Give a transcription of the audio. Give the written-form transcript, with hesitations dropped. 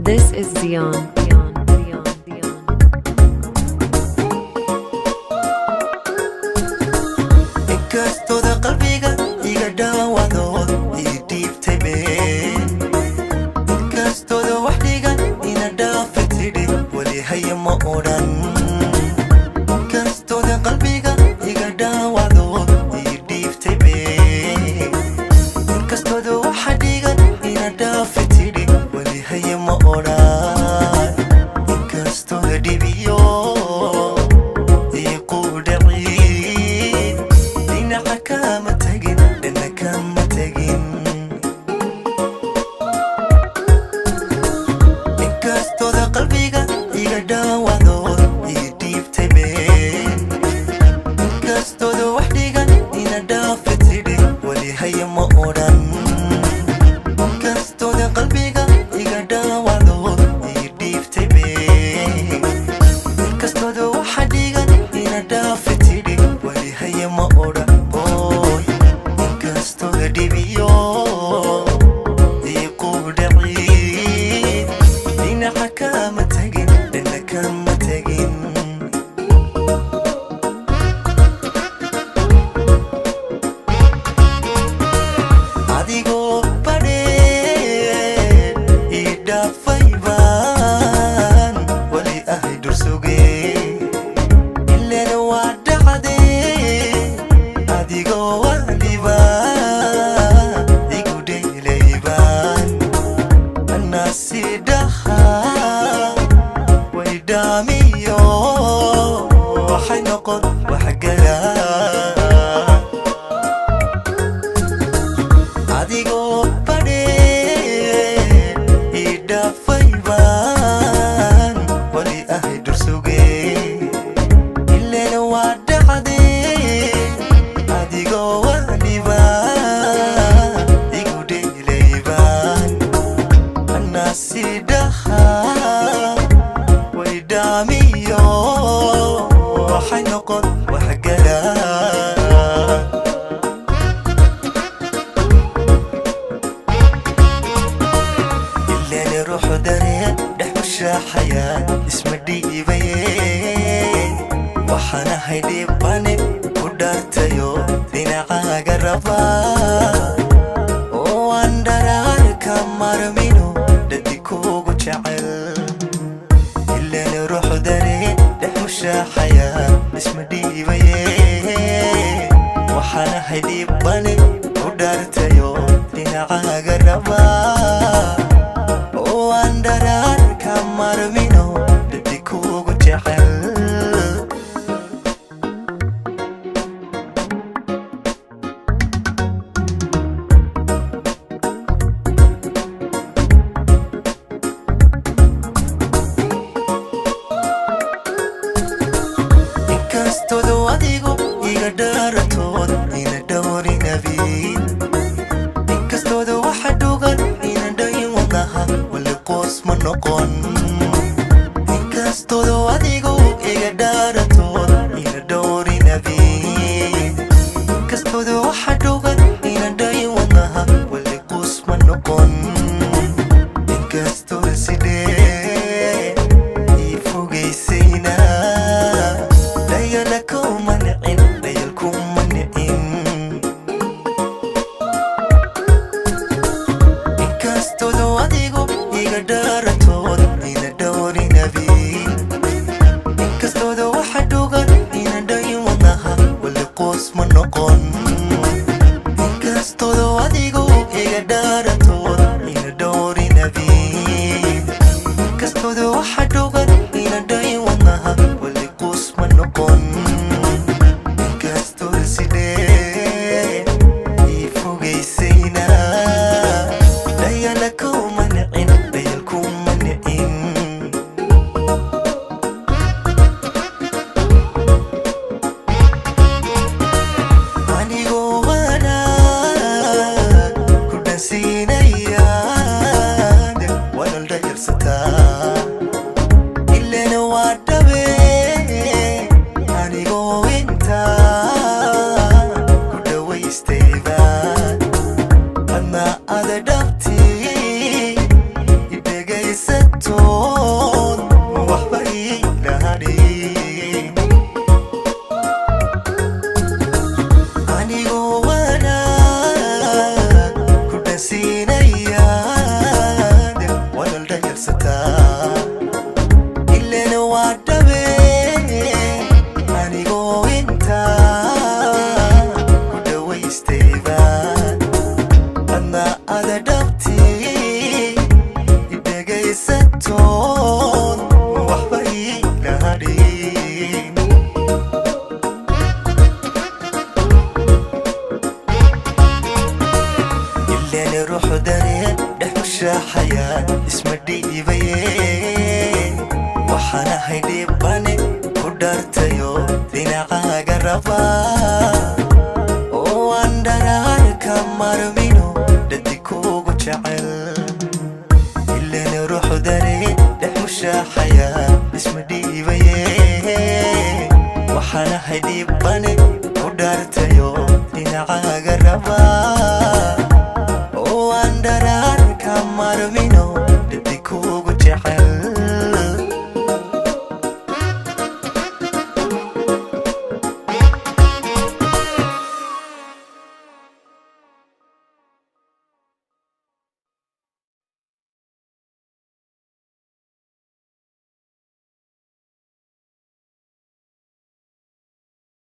This is Zion. inkastooda qalbiga iga dhaawacdo ii dhiibtay been inkastooda wax dhigan ina dhaafi tidhi weli haya ma odhan inkastooda qalbiga iga dhaawacdo ii dhiibtay been inkastooda waxa dhigan ina dhaafi tidhi weli haya ma odhan inkastooda dhibiyo inkastooda qalbiga iga dhaawacdo ii dhiibtay been inkastooda wax dhigan ina dhaafi tidhi weli haya ma odhan inkastooda qalbiga iga dhaawacdo ii dhiibtay been inkastooda waxa dhigan ina dhaafi tidhi weli haya ma odhan inkastooda dhibiyo adigoo badheen ii dhaafay baan weli ahay dursuge ileen waa dhacdee adigoo waliba igu dheelay baan anaa sii dhahaa way dhaamiyo waxay noqon waxgalaa adigoo badheen ii dhaafay baan weli ahay dursuge ileen waa dhacdee adigoo waliba igu dheelay baan anaa sii dhahaa way dhaamiyo waxay noqon waxgalaa ruuxu dareen dhex u shaaxaya isma dhiibaye waxaan ahay dhibane ku dhaartayo dhinacaaga rabaa oo aan dharaar ka marmino dhadi kuugu jecel ileen ruuxu dareen dhex u shaaxaya isma dhiibaye waxaan ahay dhibane ku dhaartayo dhinacaaga rabaa waan dharaar ka marmino dhadi kuugu jecel inkastooda adigu iga dhaaratood ina dhowrinabiin inkastooda waxa dhugan ina dhayin wadnaha wali qoos ma noqon inkastooda adigu iga dhaaratood ina dhowrinabiin inkastooda waxa dhugan ina dhayin wadnaha wali qoos ma noqon inkastooda sidee ii fogaysayna dayala kuma nicin dayal kuma nicin inkastooda adigu iga dhaaratood ina dhowrinabiin inkastooda waxa dhugan ina dhayin wadnaha wali qoos ma noqon inkastooda adigu iga dhaaratood ina dhowrinabiin inkastooda waxa dhugan ina dhayin wadnaha wali qoos ma noqon inkastooda sidee ii fogaysayna dayala kuma nicin dayal kuma nicin anigoo wanaag ku dhansiina حياة اسم الديبين وحنا هيدي باني قدرتيو دينا قربا